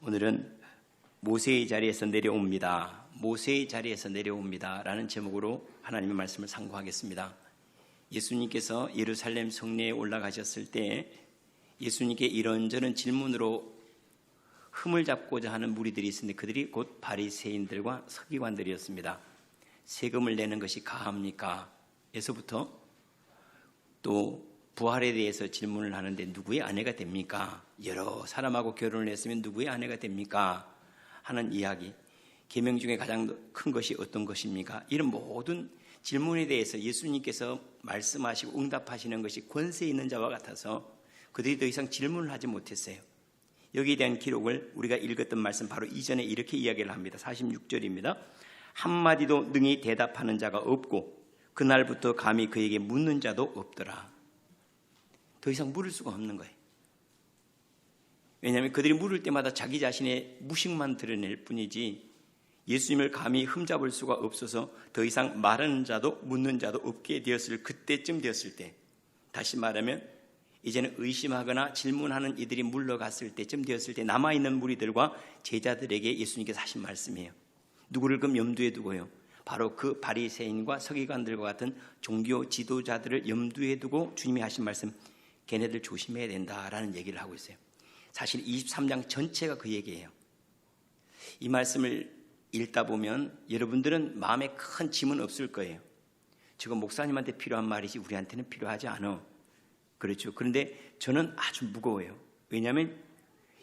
오늘은 모세의 자리에서 내려옵니다. 모세의 자리에서 내려옵니다 라는 제목으로 하나님의 말씀을 상고하겠습니다. 예수님께서 예루살렘 성내에 올라가셨을 때 예수님께 이런저런 질문으로 흠을 잡고자 하는 무리들이 있었는데 그들이 곧 바리새인들과 서기관들이었습니다. 세금을 내는 것이 가합니까? 에서부터 또 부활에 대해서 질문을 하는데 누구의 아내가 됩니까? 여러 사람하고 결혼을 했으면 누구의 아내가 됩니까? 하는 이야기. 계명 중에 가장 큰 것이 어떤 것입니까? 이런 모든 질문에 대해서 예수님께서 말씀하시고 응답하시는 것이 권세 있는 자와 같아서 그들이 더 이상 질문을 하지 못했어요. 여기에 대한 기록을 우리가 읽었던 말씀 바로 이전에 이렇게 이야기를 합니다. 46절입니다. 한마디도 능히 대답하는 자가 없고 그날부터 감히 그에게 묻는 자도 없더라. 더 이상 물을 수가 없는 거예요. 왜냐하면 그들이 물을 때마다 자기 자신의 무식만 드러낼 뿐이지 예수님을 감히 흠잡을 수가 없어서 더 이상 말하는 자도 묻는 자도 없게 되었을 그때쯤 되었을 때, 다시 말하면 이제는 의심하거나 질문하는 이들이 물러갔을 때쯤 되었을 때 남아있는 무리들과 제자들에게 예수님께서 하신 말씀이에요. 누구를 그럼 염두에 두고요? 바로 그 바리새인과 서기관들과 같은 종교 지도자들을 염두에 두고 주님이 하신 말씀, 걔네들 조심해야 된다라는 얘기를 하고 있어요. 사실 23장 전체가 그 얘기예요. 이 말씀을 읽다 보면 여러분들은 마음에 큰 짐은 없을 거예요. 저건 목사님한테 필요한 말이지 우리한테는 필요하지 않아. 그렇죠. 그런데 저는 아주 무거워요. 왜냐하면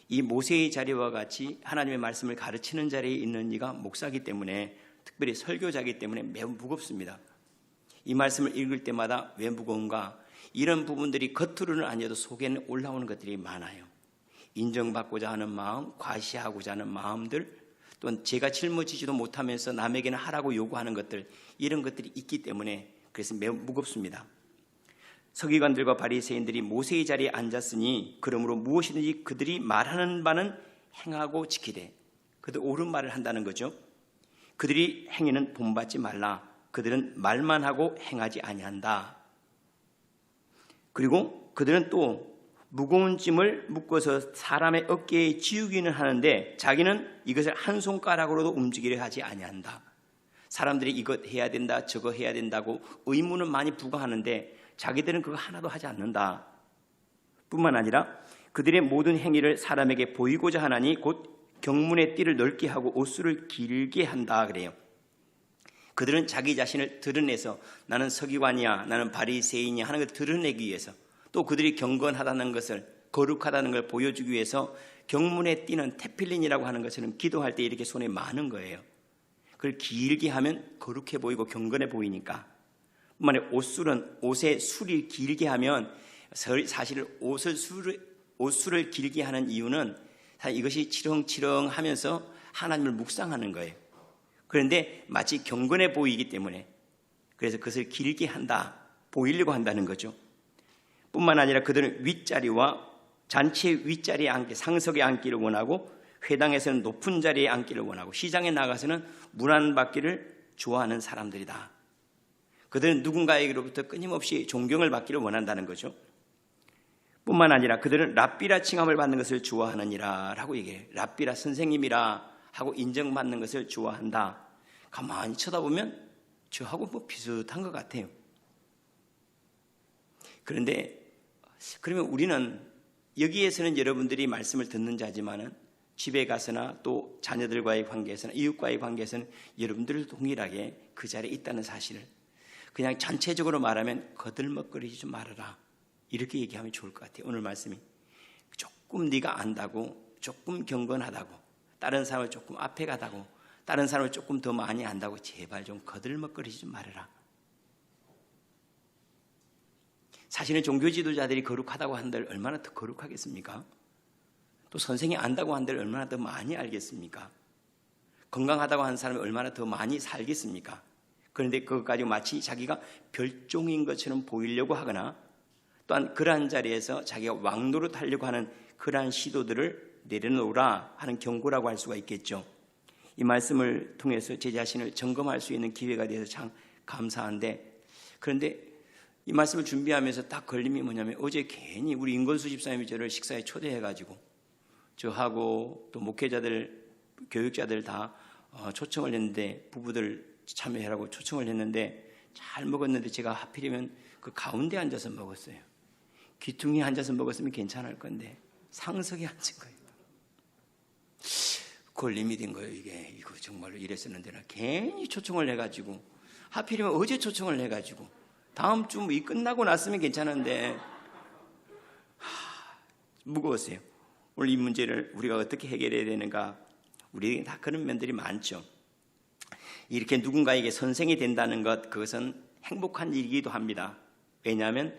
이 모세의 자리와 같이 하나님의 말씀을 가르치는 자리에 있는 이가 목사이기 때문에, 특별히 설교자이기 때문에 매우 무겁습니다. 이 말씀을 읽을 때마다 왜 무거운가? 이런 부분들이 겉으로는 아니어도 속에는 올라오는 것들이 많아요. 인정받고자 하는 마음, 과시하고자 하는 마음들, 또는 제가 짊어지지도 못하면서 남에게는 하라고 요구하는 것들, 이런 것들이 있기 때문에 그래서 매우 무겁습니다. 서기관들과 바리새인들이 모세의 자리에 앉았으니 그러므로 무엇이든지 그들이 말하는 바는 행하고 지키되, 그들 옳은 말을 한다는 거죠. 그들이 행위는 본받지 말라. 그들은 말만 하고 행하지 아니한다. 그리고 그들은 또 무거운 짐을 묶어서 사람의 어깨에 지우기는 하는데 자기는 이것을 한 손가락으로도 움직이려 하지 아니한다. 사람들이 이것 해야 된다, 저거 해야 된다고 의무는 많이 부과하는데 자기들은 그거 하나도 하지 않는다. 뿐만 아니라 그들의 모든 행위를 사람에게 보이고자 하나니 곧 경문의 띠를 넓게 하고 옷수를 길게 한다 그래요. 그들은 자기 자신을 드러내서 나는 서기관이야, 나는 바리새인이야 하는 걸 드러내기 위해서, 또 그들이 경건하다는 것을, 거룩하다는 걸 보여주기 위해서 경문에 띄는 테필린이라고 하는 것처럼 기도할 때 이렇게 손에 많은 거예요. 그걸 길게 하면 거룩해 보이고 경건해 보이니까. 뿐만 아니라 옷술은, 옷의 술이 길게 하면, 사실 옷술을 길게 하는 이유는 사실 이것이 치렁치렁하면서 하나님을 묵상하는 거예요. 그런데 마치 경건해 보이기 때문에, 그래서 그것을 길게 한다, 보이려고 한다는 거죠. 뿐만 아니라 그들은 윗자리와 잔치의 윗자리에 앉기, 상석에 앉기를 원하고, 회당에서는 높은 자리에 앉기를 원하고, 시장에 나가서는 문안받기를 좋아하는 사람들이다. 그들은 누군가에게로부터 끊임없이 존경을 받기를 원한다는 거죠. 뿐만 아니라 그들은 랍비라 칭함을 받는 것을 좋아하느니라 라고 얘기해요. 랍비라, 선생님이라 하고 인정받는 것을 좋아한다. 가만히 쳐다보면 저하고 뭐 비슷한 것 같아요. 그런데 그러면 우리는 여기에서는 여러분들이 말씀을 듣는 자지만은 집에 가서나 또 자녀들과의 관계에서나 이웃과의 관계에서는 여러분들도 동일하게 그 자리에 있다는 사실을 그냥 전체적으로 말하면 거들먹거리지 좀 말아라, 이렇게 얘기하면 좋을 것 같아요. 오늘 말씀이 조금 네가 안다고, 조금 경건하다고, 다른 사람을 조금 앞에 가다고, 다른 사람을 조금 더 많이 안다고 제발 좀 거들먹거리지 좀 말아라. 사실은 종교 지도자들이 거룩하다고 한들 얼마나 더 거룩하겠습니까? 또 선생이 안다고 한들 얼마나 더 많이 알겠습니까? 건강하다고 하는 사람이 얼마나 더 많이 살겠습니까? 그런데 그것까지 마치 자기가 별종인 것처럼 보이려고 하거나, 또한 그러한 자리에서 자기가 왕노릇 하려고 하는 그러한 시도들을 내려놓으라 하는 경고라고 할 수가 있겠죠. 이 말씀을 통해서 제 자신을 점검할 수 있는 기회가 되어서 참 감사한데, 그런데 이 말씀을 준비하면서 딱 걸림이 뭐냐면, 어제 괜히 우리 임건수 집사님이 저를 식사에 초대해가지고 저하고 또 목회자들, 교육자들 다 초청을 했는데, 부부들 참여하라고 초청을 했는데 잘 먹었는데 제가 하필이면 그 가운데 앉아서 먹었어요. 귀퉁이에 앉아서 먹었으면 괜찮을 건데 상석에 앉은 거예요. 걸림이 된 거예요. 이거 정말로 이랬었는데 나 괜히 초청을 해가지고, 하필이면 어제 초청을 해가지고 다음 주 이 끝나고 났으면 괜찮은데 무거웠어요. 오늘 이 문제를 우리가 어떻게 해결해야 되는가, 우리에게 다 그런 면들이 많죠. 이렇게 누군가에게 선생이 된다는 것, 그것은 행복한 일이기도 합니다. 왜냐하면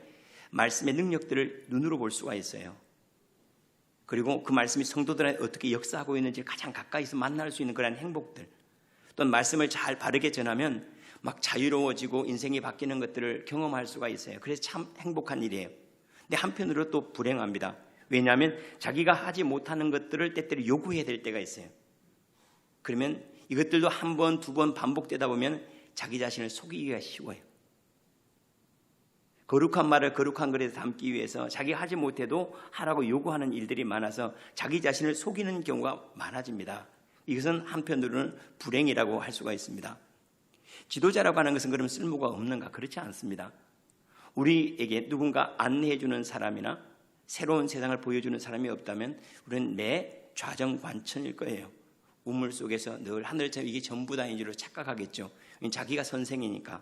말씀의 능력들을 눈으로 볼 수가 있어요. 그리고 그 말씀이 성도들한테 어떻게 역사하고 있는지 가장 가까이서 만날 수 있는 그런 행복들, 또는 말씀을 잘 바르게 전하면 막 자유로워지고 인생이 바뀌는 것들을 경험할 수가 있어요. 그래서 참 행복한 일이에요. 근데 한편으로 또 불행합니다. 왜냐하면 자기가 하지 못하는 것들을 때때로 요구해야 될 때가 있어요. 그러면 이것들도 한 번, 두 번 반복되다 보면 자기 자신을 속이기가 쉬워요. 거룩한 말을 거룩한 글에 담기 위해서 자기가 하지 못해도 하라고 요구하는 일들이 많아서 자기 자신을 속이는 경우가 많아집니다. 이것은 한편으로는 불행이라고 할 수가 있습니다. 지도자라고 하는 것은 그럼 쓸모가 없는가? 그렇지 않습니다. 우리에게 누군가 안내해주는 사람이나 새로운 세상을 보여주는 사람이 없다면 우리는 매 좌정관천일 거예요. 우물 속에서 늘 하늘처럼 이게 전부다인 줄로 착각하겠죠. 자기가 선생이니까.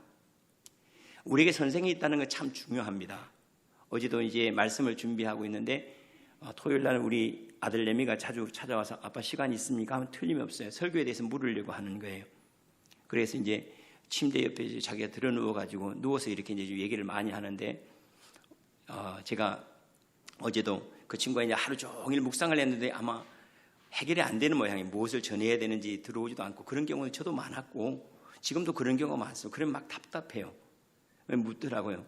우리에게 선생이 있다는 건 참 중요합니다. 어제도 이제 말씀을 준비하고 있는데 토요일 날 우리 아들 레미가 자주 찾아와서 아빠 시간 있습니까? 하면 틀림없어요. 설교에 대해서 물으려고 하는 거예요. 그래서 이제 침대 옆에 자기가 들어 누워가지고 누워서 이렇게 이제 얘기를 많이 하는데 제가 어제도 그 친구가 이제 하루 종일 묵상을 했는데 아마 해결이 안 되는 모양이에요. 무엇을 전해야 되는지 들어오지도 않고, 그런 경우는 저도 많았고 지금도 그런 경우가 많습니다. 그러면 막 답답해요. 묻더라고요.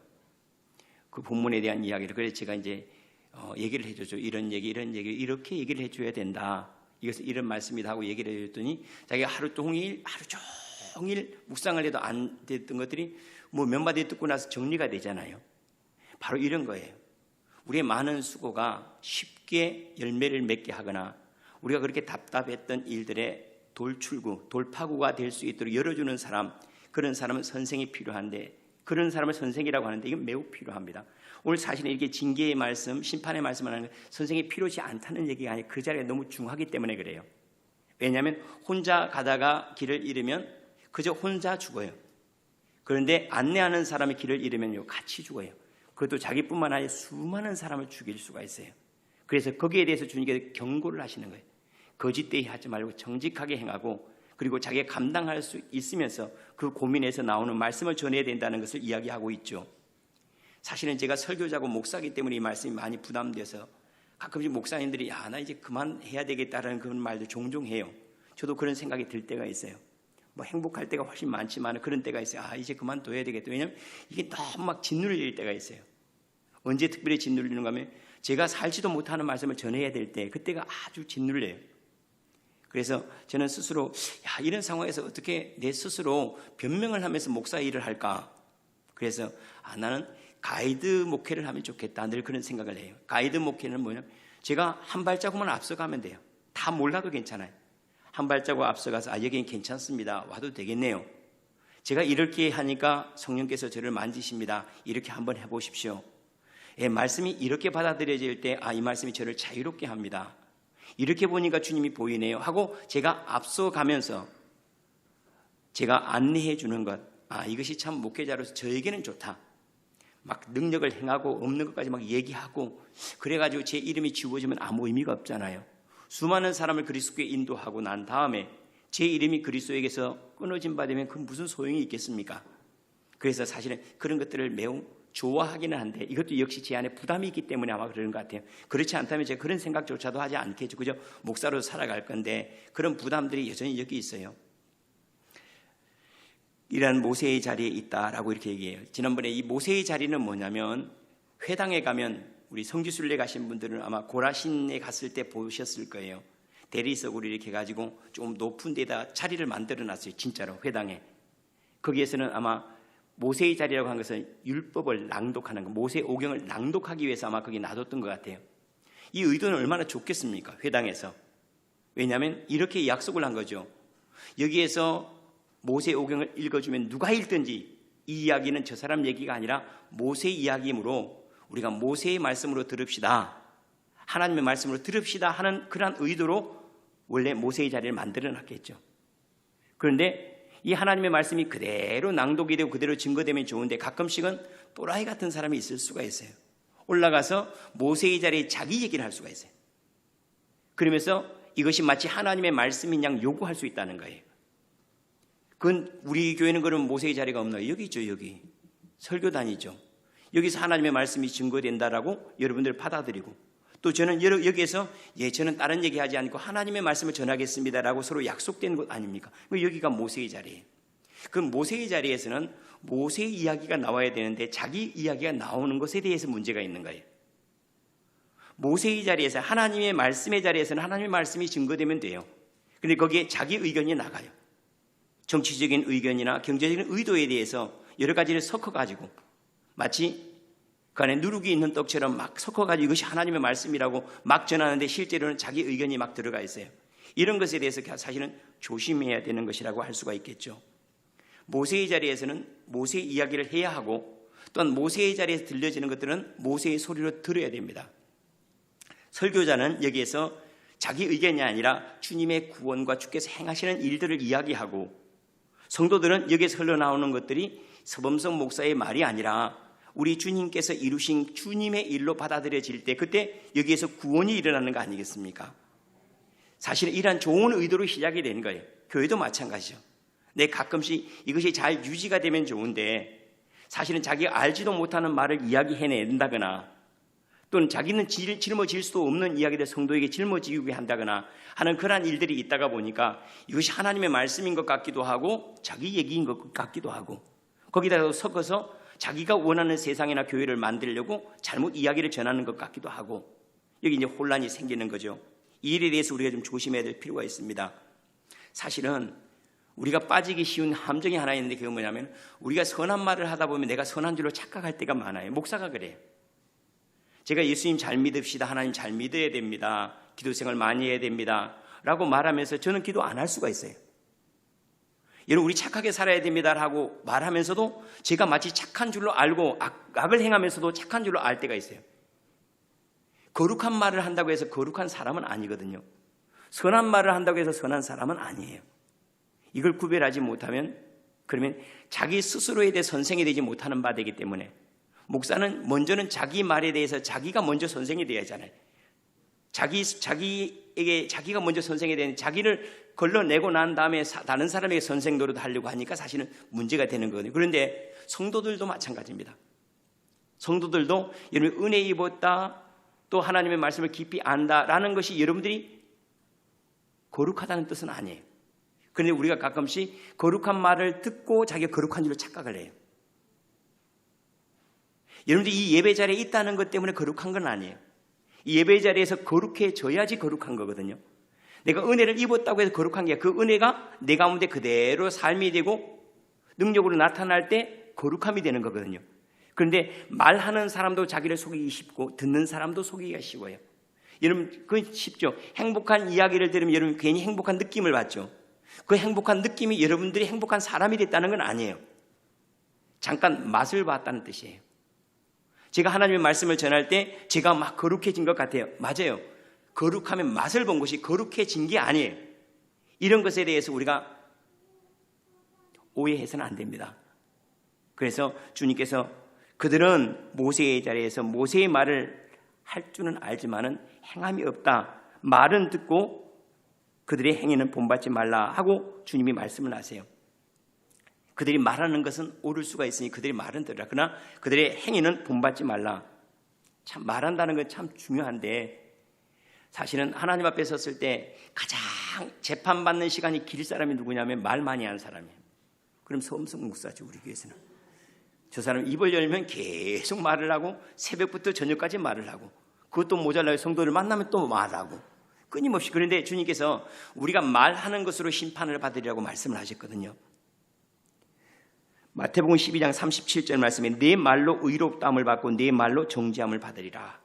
그 본문에 대한 이야기를. 그래서 제가 이제 얘기를 해줘죠. 이런 얘기 이렇게 얘기를 해줘야 된다. 이것은 이런 말씀이다 하고 얘기를 해줬더니 자기가 하루 종일 묵상을 해도 안 됐던 것들이 뭐 몇 마디 듣고 나서 정리가 되잖아요. 바로 이런 거예요. 우리의 많은 수고가 쉽게 열매를 맺게 하거나 우리가 그렇게 답답했던 일들의 돌출구, 돌파구가 될 수 있도록 열어주는 사람, 그런 사람은 선생이 필요한데, 그런 사람을 선생이라고 하는데 이건 매우 필요합니다. 오늘 사실은 이렇게 징계의 말씀, 심판의 말씀을 하는 건 선생이 필요치 않다는 얘기가 아니라 그 자리가 너무 중하기 때문에 그래요. 왜냐하면 혼자 가다가 길을 잃으면 그저 혼자 죽어요. 그런데 안내하는 사람의 길을 잃으면요, 같이 죽어요. 그것도 자기뿐만 아니라 수많은 사람을 죽일 수가 있어요. 그래서 거기에 대해서 주님께서 경고를 하시는 거예요. 거짓되이 하지 말고 정직하게 행하고, 그리고 자기가 감당할 수 있으면서 그 고민에서 나오는 말씀을 전해야 된다는 것을 이야기하고 있죠. 사실은 제가 설교자고 목사이기 때문에 이 말씀이 많이 부담돼서 가끔씩 목사님들이 나 이제 그만해야 되겠다라는 그런 말도 종종 해요. 저도 그런 생각이 들 때가 있어요. 뭐 행복할 때가 훨씬 많지만 그런 때가 있어요. 이제 그만둬야 되겠다. 왜냐하면 이게 너무 막 짓눌릴 때가 있어요. 언제 특별히 짓눌리는가 하면 제가 살지도 못하는 말씀을 전해야 될 때, 그때가 아주 짓눌려요. 그래서 저는 스스로 이런 상황에서 어떻게 내 스스로 변명을 하면서 목사 일을 할까? 그래서 나는 가이드 목회를 하면 좋겠다. 늘 그런 생각을 해요. 가이드 목회는 뭐냐면 제가 한 발자국만 앞서가면 돼요. 다 몰라도 괜찮아요. 한 발자국 앞서가서 여기는 괜찮습니다. 와도 되겠네요. 제가 이렇게 하니까 성령께서 저를 만지십니다. 이렇게 한번 해보십시오. 말씀이 이렇게 받아들여질 때 이 말씀이 저를 자유롭게 합니다. 이렇게 보니까 주님이 보이네요 하고 제가 앞서가면서 제가 안내해 주는 것, 이것이 참 목회자로서 저에게는 좋다. 막 능력을 행하고 없는 것까지 막 얘기하고 그래가지고 제 이름이 지워지면 아무 의미가 없잖아요. 수많은 사람을 그리스도께 인도하고 난 다음에 제 이름이 그리스도에게서 끊어진 바 되면 그 무슨 소용이 있겠습니까? 그래서 사실은 그런 것들을 매우 좋아하기는 한데 이것도 역시 제 안에 부담이 있기 때문에 아마 그런 것 같아요. 그렇지 않다면 제가 그런 생각조차도 하지 않겠죠. 그저 목사로 살아갈 건데 그런 부담들이 여전히 여기 있어요. 이런 모세의 자리에 있다라고 이렇게 얘기해요. 지난번에 이 모세의 자리는 뭐냐면 회당에 가면 우리 성지순례 가신 분들은 아마 고라신에 갔을 때 보셨을 거예요. 대리석으로 이렇게 가지고 좀 높은 데다 자리를 만들어 놨어요. 진짜로 회당에. 거기에서는 아마 모세의 자리라고 한 것은 율법을 낭독하는 거, 모세 오경을 낭독하기 위해서 아마 거기 놔뒀던 것 같아요. 이 의도는 얼마나 좋겠습니까? 회당에서. 왜냐하면 이렇게 약속을 한 거죠. 여기에서 모세오경을 읽어주면 누가 읽든지 이 이야기는 저 사람 얘기가 아니라 모세 이야기이므로 우리가 모세의 말씀으로 들읍시다, 하나님의 말씀으로 들읍시다 하는 그러한 의도로 원래 모세의 자리를 만들어 놨겠죠. 그런데 이 하나님의 말씀이 그대로 낭독이 되고 그대로 증거되면 좋은데 가끔씩은 또라이 같은 사람이 있을 수가 있어요. 올라가서 모세의 자리에 자기 얘기를 할 수가 있어요. 그러면서 이것이 마치 하나님의 말씀인 양 요구할 수 있다는 거예요. 그건 우리 교회는 그러면 모세의 자리가 없나요? 여기 있죠. 여기 설교단이죠. 여기서 하나님의 말씀이 증거된다라고 여러분들 받아들이고, 또 저는 여기에서 저는 다른 얘기하지 않고 하나님의 말씀을 전하겠습니다라고 서로 약속된 것 아닙니까? 여기가 모세의 자리예요. 그 모세의 자리에서는 모세의 이야기가 나와야 되는데 자기 이야기가 나오는 것에 대해서 문제가 있는 거예요. 모세의 자리에서, 하나님의 말씀의 자리에서는 하나님의 말씀이 증거되면 돼요. 그런데 거기에 자기 의견이 나가요. 정치적인 의견이나 경제적인 의도에 대해서 여러 가지를 섞어가지고 마치 그 안에 누룩이 있는 떡처럼 막 섞어가지고 이것이 하나님의 말씀이라고 막 전하는데 실제로는 자기 의견이 막 들어가 있어요. 이런 것에 대해서 사실은 조심해야 되는 것이라고 할 수가 있겠죠. 모세의 자리에서는 모세의 이야기를 해야 하고, 또한 모세의 자리에서 들려지는 것들은 모세의 소리로 들어야 됩니다. 설교자는 여기에서 자기 의견이 아니라 주님의 구원과 주께서 행하시는 일들을 이야기하고, 성도들은 여기에서 흘러나오는 것들이 서범석 목사의 말이 아니라 우리 주님께서 이루신 주님의 일로 받아들여질 때 그때 여기에서 구원이 일어나는 거 아니겠습니까? 사실은 이러한 좋은 의도로 시작이 되는 거예요. 교회도 마찬가지죠. 가끔씩 이것이 잘 유지가 되면 좋은데 사실은 자기가 알지도 못하는 말을 이야기해낸다거나, 또는 자기는 짊어질 수도 없는 이야기를 성도에게 짊어지게 한다거나 하는 그러한 일들이 있다가 보니까 이것이 하나님의 말씀인 것 같기도 하고 자기 얘기인 것 같기도 하고, 거기다가 섞어서 자기가 원하는 세상이나 교회를 만들려고 잘못 이야기를 전하는 것 같기도 하고, 여기 이제 혼란이 생기는 거죠. 이 일에 대해서 우리가 좀 조심해야 될 필요가 있습니다. 사실은 우리가 빠지기 쉬운 함정이 하나 있는데 그게 뭐냐면, 우리가 선한 말을 하다 보면 내가 선한 줄로 착각할 때가 많아요. 목사가 그래요. 제가 예수님 잘 믿읍시다, 하나님 잘 믿어야 됩니다, 기도생활 많이 해야 됩니다 라고 말하면서 저는 기도 안 할 수가 있어요. 여러분, 우리 착하게 살아야 됩니다라고 말하면서도 제가 마치 착한 줄로 알고 악을 행하면서도 착한 줄로 알 때가 있어요. 거룩한 말을 한다고 해서 거룩한 사람은 아니거든요. 선한 말을 한다고 해서 선한 사람은 아니에요. 이걸 구별하지 못하면 그러면 자기 스스로에 대해 선생이 되지 못하는 바 되기 때문에, 목사는 먼저는 자기 말에 대해서 자기가 먼저 선생이 되어야 하잖아요. 자기에게 자기가 먼저 선생이 되는, 자기를 걸러내고 난 다음에 다른 사람에게 선생 노릇 하려고 하니까 사실은 문제가 되는 거거든요. 그런데 성도들도 마찬가지입니다. 성도들도 여러분 은혜 입었다, 또 하나님의 말씀을 깊이 안다라는 것이 여러분들이 거룩하다는 뜻은 아니에요. 그런데 우리가 가끔씩 거룩한 말을 듣고 자기가 거룩한 줄로 착각을 해요. 여러분들이 이 예배 자리에 있다는 것 때문에 거룩한 건 아니에요. 이 예배 자리에서 거룩해져야지 거룩한 거거든요. 내가 은혜를 입었다고 해서 거룩한 게 아니라 그 은혜가 내 가운데 그대로 삶이 되고 능력으로 나타날 때 거룩함이 되는 거거든요. 그런데 말하는 사람도 자기를 속이기 쉽고 듣는 사람도 속이기가 쉬워요. 여러분, 그건 쉽죠. 행복한 이야기를 들으면 여러분 괜히 행복한 느낌을 받죠. 그 행복한 느낌이 여러분들이 행복한 사람이 됐다는 건 아니에요. 잠깐 맛을 봤다는 뜻이에요. 제가 하나님의 말씀을 전할 때 제가 막 거룩해진 것 같아요. 맞아요. 거룩하면 맛을 본 것이 거룩해진 게 아니에요. 이런 것에 대해서 우리가 오해해서는 안 됩니다. 그래서 주님께서 그들은 모세의 자리에서 모세의 말을 할 줄은 알지만은 행함이 없다. 말은 듣고 그들의 행위는 본받지 말라 하고 주님이 말씀을 하세요. 그들이 말하는 것은 옳을 수가 있으니 그들이 말은 들으라. 그러나 그들의 행위는 본받지 말라. 참 말한다는 건 참 중요한데, 사실은 하나님 앞에 섰을 때 가장 재판받는 시간이 길 사람이 누구냐면 말 많이 하는 사람이에요. 그럼 서범석 목사죠. 우리 교회에서는 저 사람 입을 열면 계속 말을 하고 새벽부터 저녁까지 말을 하고, 그것도 모자라요. 성도를 만나면 또 말하고 끊임없이. 그런데 주님께서 우리가 말하는 것으로 심판을 받으리라고 말씀을 하셨거든요. 마태복음 12장 37절 말씀에 내 말로 의롭다함을 받고 내 말로 정죄함을 받으리라.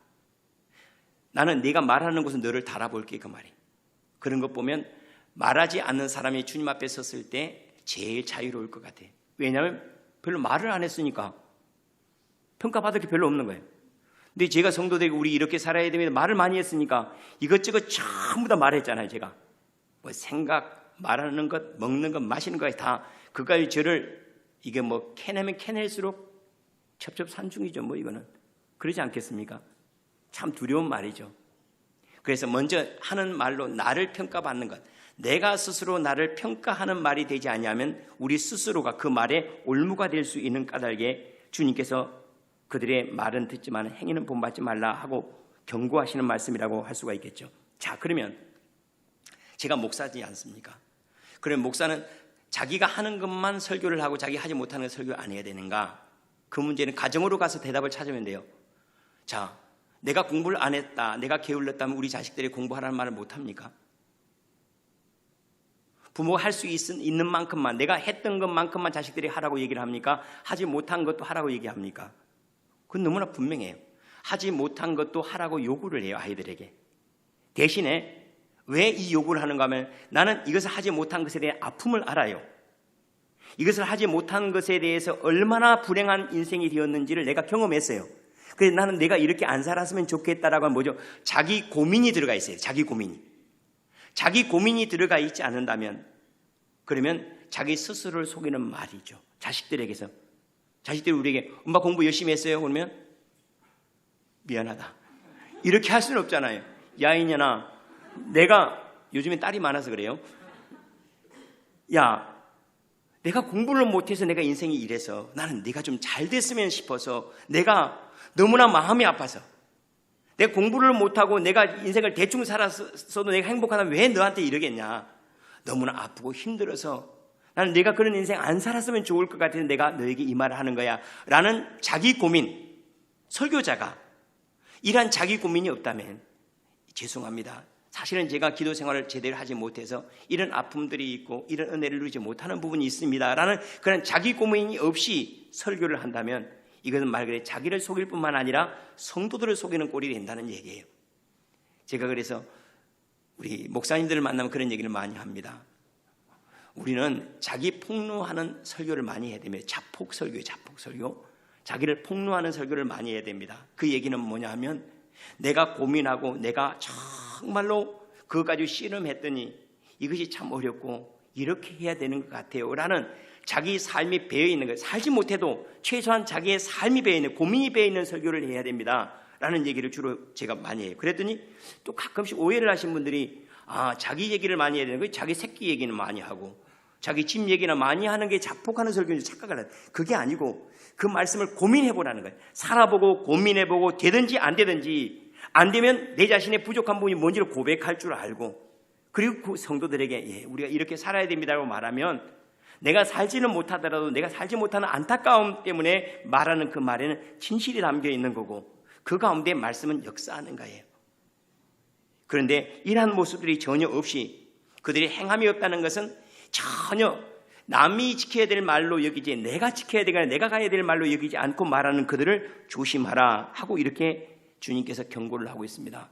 나는 네가 말하는 곳은 너를 달아볼게, 그 말이. 그런 것 보면 말하지 않는 사람이 주님 앞에 섰을 때 제일 자유로울 것 같아요. 왜냐하면 별로 말을 안 했으니까 평가받을 게 별로 없는 거예요. 근데 제가 성도들에게 우리 이렇게 살아야 됩니다, 말을 많이 했으니까 이것저것 전부 다 말했잖아요. 제가 뭐 생각, 말하는 것, 먹는 것, 마시는 것 다 그까지 저를 이게 뭐 캐내면 캐낼수록 첩첩산중이죠. 뭐 이거는 그러지 않겠습니까? 참 두려운 말이죠. 그래서 먼저 하는 말로 나를 평가받는 것, 내가 스스로 나를 평가하는 말이 되지 않냐면 우리 스스로가 그 말에 올무가 될 수 있는 까닭에 주님께서 그들의 말은 듣지만 행위는 본받지 말라 하고 경고하시는 말씀이라고 할 수가 있겠죠. 자, 그러면 제가 목사지 않습니까? 그러면 목사는 자기가 하는 것만 설교를 하고 자기 하지 못하는 것 설교를 안 해야 되는가? 그 문제는 가정으로 가서 대답을 찾으면 돼요. 자, 내가 공부를 안 했다, 내가 게을렀다면 우리 자식들이 공부하라는 말을 못합니까? 부모가 할 수 있는 만큼만, 내가 했던 것만큼만 자식들이 하라고 얘기를 합니까? 하지 못한 것도 하라고 얘기합니까? 그건 너무나 분명해요. 하지 못한 것도 하라고 요구를 해요, 아이들에게. 대신에 왜 이 요구를 하는가 하면 나는 이것을 하지 못한 것에 대한 아픔을 알아요. 이것을 하지 못한 것에 대해서 얼마나 불행한 인생이 되었는지를 내가 경험했어요. 그래서 나는 내가 이렇게 안 살았으면 좋겠다라고 하면 뭐죠? 자기 고민이 들어가 있어요. 자기 고민이. 자기 고민이 들어가 있지 않는다면 그러면 자기 스스로를 속이는 말이죠. 자식들에게서. 자식들이 우리에게 엄마 공부 열심히 했어요? 그러면 미안하다. 이렇게 할 수는 없잖아요. 야 이년아, 내가 요즘에 딸이 많아서 그래요. 야, 내가 공부를 못해서 내가 인생이 이래서 나는 네가 좀 잘 됐으면 싶어서 내가 너무나 마음이 아파서 내가 공부를 못하고 내가 인생을 대충 살았어도 내가 행복하다면 왜 너한테 이러겠냐. 너무나 아프고 힘들어서 나는 네가 그런 인생 안 살았으면 좋을 것 같아서 내가 너에게 이 말을 하는 거야 라는 자기 고민. 설교자가 이러한 자기 고민이 없다면 죄송합니다. 사실은 제가 기도 생활을 제대로 하지 못해서 이런 아픔들이 있고 이런 은혜를 누리지 못하는 부분이 있습니다 라는 그런 자기 고민이 없이 설교를 한다면 이것은 말 그대로 자기를 속일 뿐만 아니라 성도들을 속이는 꼴이 된다는 얘기예요. 제가 그래서 우리 목사님들을 만나면 그런 얘기를 많이 합니다. 우리는 자기 폭로하는 설교를 많이 해야 됩니다. 자폭 설교예요. 자폭 설교. 자기를 폭로하는 설교를 많이 해야 됩니다. 그 얘기는 뭐냐 하면 내가 고민하고 내가 정말로 그것 가지고 씨름했더니 이것이 참 어렵고 이렇게 해야 되는 것 같아요 라는 자기 삶이 배어있는 것, 살지 못해도 최소한 자기의 삶이 배어있는, 고민이 배어있는 설교를 해야 됩니다 라는 얘기를 주로 제가 많이 해요. 그랬더니 또 가끔씩 오해를 하신 분들이 자기 얘기를 많이 해야 되는 거예요. 자기 새끼 얘기는 많이 하고 자기 집 얘기나 많이 하는 게 자폭하는 설교인지 착각을 해요. 그게 아니고 그 말씀을 고민해보라는 거예요. 살아보고 고민해보고 되든지 안 되든지, 안 되면 내 자신의 부족한 부분이 뭔지를 고백할 줄 알고, 그리고 그 성도들에게 우리가 이렇게 살아야 됩니다라고 말하면 내가 살지는 못하더라도 내가 살지 못하는 안타까움 때문에 말하는 그 말에는 진실이 담겨 있는 거고 그 가운데 말씀은 역사하는 거예요. 그런데 이러한 모습들이 전혀 없이 그들이 행함이 없다는 것은 전혀 남이 지켜야 될 말로 여기지 내가 지켜야 되거나 내가 가야 될 말로 여기지 않고 말하는 그들을 조심하라 하고 이렇게 주님께서 경고를 하고 있습니다.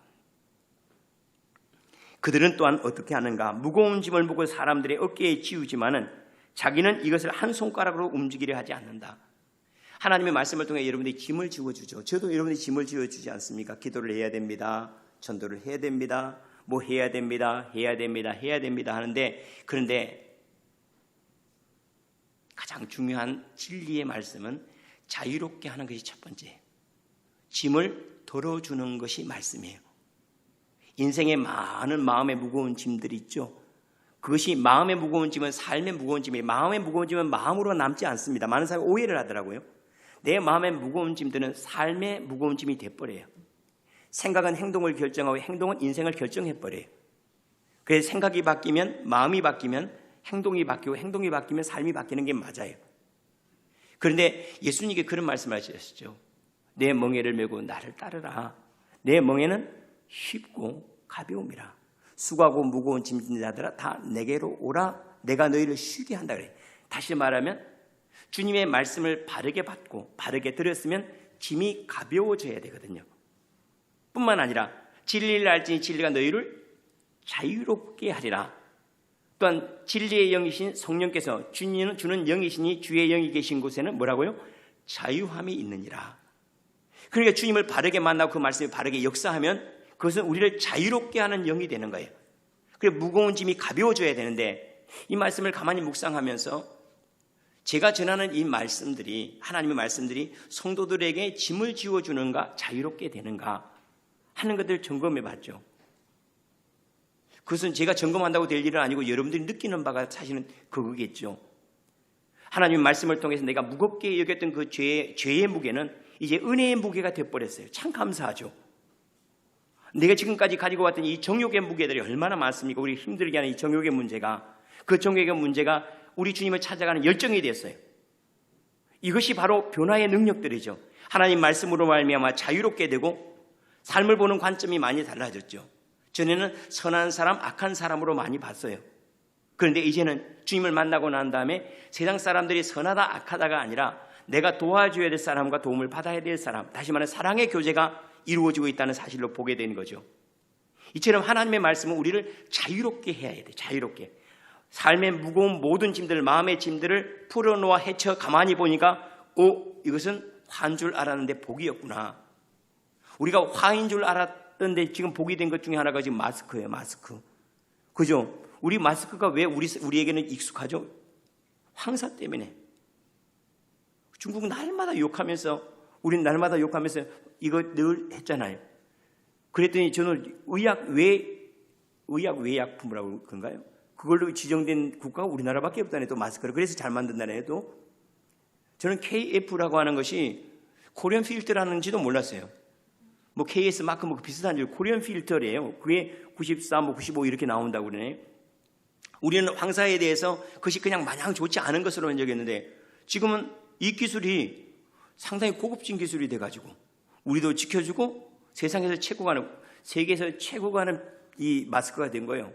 그들은 또한 어떻게 하는가? 무거운 짐을 무고 사람들의 어깨에 지우지만은 자기는 이것을 한 손가락으로 움직이려 하지 않는다. 하나님의 말씀을 통해 여러분들이 짐을 지워주죠. 저도 여러분들이 짐을 지워주지 않습니까? 기도를 해야 됩니다. 전도를 해야 됩니다. 뭐 해야 됩니다. 해야 됩니다. 해야 됩니다 하는데, 그런데 가장 중요한 진리의 말씀은 자유롭게 하는 것이 첫 번째예요. 짐을 덜어주는 것이 말씀이에요. 인생에 많은 마음의 무거운 짐들이 있죠. 그것이 마음의 무거운 짐은 삶의 무거운 짐이에요. 마음의 무거운 짐은 마음으로 남지 않습니다. 많은 사람이 오해를 하더라고요. 내 마음의 무거운 짐들은 삶의 무거운 짐이 돼버려요. 생각은 행동을 결정하고 행동은 인생을 결정해버려요. 그래서 생각이 바뀌면 마음이 바뀌면 행동이 바뀌고 행동이 바뀌면 삶이 바뀌는 게 맞아요. 그런데 예수님께 그런 말씀을 하셨죠. 내 멍에를 메고 나를 따르라. 내 멍에는 쉽고 가벼움이라. 수고하고 무거운 짐진 자들아 다 내게로 오라. 내가 너희를 쉬게 한다 그래요. 다시 말하면 주님의 말씀을 바르게 받고 바르게 들었으면 짐이 가벼워져야 되거든요. 뿐만 아니라 진리를 알지니 진리가 너희를 자유롭게 하리라. 또한 진리의 영이신 성령께서 주는 영이시니 주의 영이 계신 곳에는 뭐라고요? 자유함이 있느니라. 그러니까 주님을 바르게 만나고 그 말씀이 바르게 역사하면 그것은 우리를 자유롭게 하는 영이 되는 거예요. 그래 무거운 짐이 가벼워져야 되는데 이 말씀을 가만히 묵상하면서 제가 전하는 이 말씀들이 하나님의 말씀들이 성도들에게 짐을 지워주는가 자유롭게 되는가 하는 것들을 점검해 봤죠. 그것은 제가 점검한다고 될 일은 아니고 여러분들이 느끼는 바가 사실은 그거겠죠. 하나님의 말씀을 통해서 내가 무겁게 여겼던 그 죄의 무게는 이제 은혜의 무게가 되어버렸어요. 참 감사하죠. 내가 지금까지 가지고 왔던 이 정욕의 무게들이 얼마나 많습니까? 우리 힘들게 하는 이 정욕의 문제가, 그 정욕의 문제가 우리 주님을 찾아가는 열정이 됐어요. 이것이 바로 변화의 능력들이죠. 하나님 말씀으로 말미암아 자유롭게 되고 삶을 보는 관점이 많이 달라졌죠. 전에는 선한 사람, 악한 사람으로 많이 봤어요. 그런데 이제는 주님을 만나고 난 다음에 세상 사람들이 선하다, 악하다가 아니라 내가 도와줘야 될 사람과 도움을 받아야 될 사람, 다시 말하면 사랑의 교제가 이루어지고 있다는 사실로 보게 되는 거죠. 이처럼 하나님의 말씀은 우리를 자유롭게 해야 돼. 자유롭게. 삶의 무거운 모든 짐들, 마음의 짐들을 풀어놓아 헤쳐 가만히 보니까 이것은 화인 줄 알았는데 복이었구나. 우리가 화인 줄 알았던데 지금 복이 된 것 중에 하나가 지금 마스크예요. 마스크. 그죠? 우리 마스크가 왜 우리에게는 익숙하죠? 황사 때문에. 중국 날마다 욕하면서 우린 날마다 욕하면서 이거 늘 했잖아요. 그랬더니 저는 의약 외약품이라고 그런가요? 그걸로 지정된 국가가 우리나라밖에 없다네. 또 마스크를 그래서 잘 만든다네. 또 저는 KF라고 하는 것이 코리안 필터라는지도 몰랐어요. 뭐 KS 마크 뭐 비슷한 줄 코리안 필터래요. 그게 94, 95 이렇게 나온다고 그러네. 우리는 황사에 대해서 그것이 그냥 마냥 좋지 않은 것으로 여겼는데 지금은 이 기술이 상당히 고급진 기술이 돼가지고 우리도 지켜주고 세상에서 최고가 하는, 세계에서 최고가 하는 이 마스크가 된 거예요.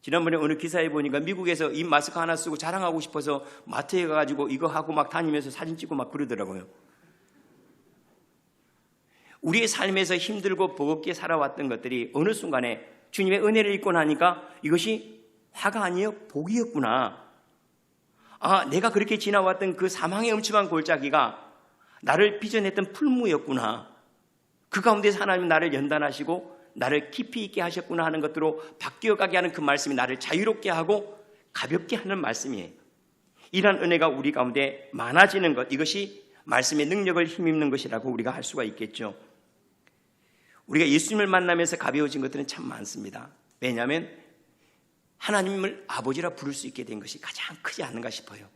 지난번에 어느 기사에 보니까 미국에서 이 마스크 하나 쓰고 자랑하고 싶어서 마트에 가가지고 이거 하고 막 다니면서 사진 찍고 막 그러더라고요. 우리의 삶에서 힘들고 버겁게 살아왔던 것들이 어느 순간에 주님의 은혜를 입고 나니까 이것이 화가 아니에요, 복이었구나. 내가 그렇게 지나왔던 그 사망의 음침한 골짜기가 나를 빚어냈던 풀무였구나. 그 가운데서 하나님은 나를 연단하시고 나를 깊이 있게 하셨구나 하는 것들로 바뀌어가게 하는 그 말씀이 나를 자유롭게 하고 가볍게 하는 말씀이에요. 이러한 은혜가 우리 가운데 많아지는 것, 이것이 말씀의 능력을 힘입는 것이라고 우리가 할 수가 있겠죠. 우리가 예수님을 만나면서 가벼워진 것들은 참 많습니다. 왜냐하면 하나님을 아버지라 부를 수 있게 된 것이 가장 크지 않는가 싶어요.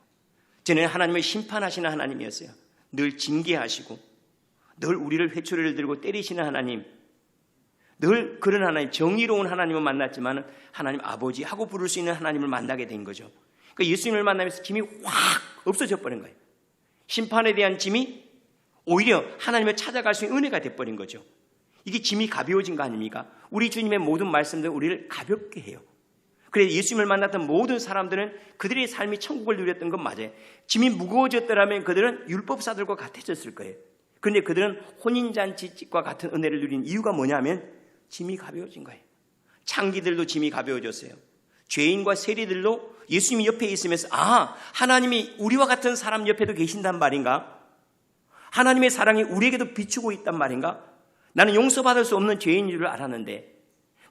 전에는 하나님을 심판하시는 하나님이었어요. 늘 징계하시고 늘 우리를 회초리를 들고 때리시는 하나님, 늘 그런 하나님, 정의로운 하나님을 만났지만 하나님 아버지하고 부를 수 있는 하나님을 만나게 된 거죠. 그러니까 예수님을 만나면서 짐이 확 없어져 버린 거예요. 심판에 대한 짐이 오히려 하나님을 찾아갈 수 있는 은혜가 돼버린 거죠. 이게 짐이 가벼워진 거 아닙니까? 우리 주님의 모든 말씀들은 우리를 가볍게 해요. 그래서 예수님을 만났던 모든 사람들은 그들의 삶이 천국을 누렸던 건 맞아요. 짐이 무거워졌더라면 그들은 율법사들과 같아졌을 거예요. 그런데 그들은 혼인잔치집과 같은 은혜를 누린 이유가 뭐냐면 짐이 가벼워진 거예요. 창기들도 짐이 가벼워졌어요. 죄인과 세리들도 예수님이 옆에 있으면서 하나님이 우리와 같은 사람 옆에도 계신단 말인가? 하나님의 사랑이 우리에게도 비추고 있단 말인가? 나는 용서받을 수 없는 죄인인 줄 알았는데,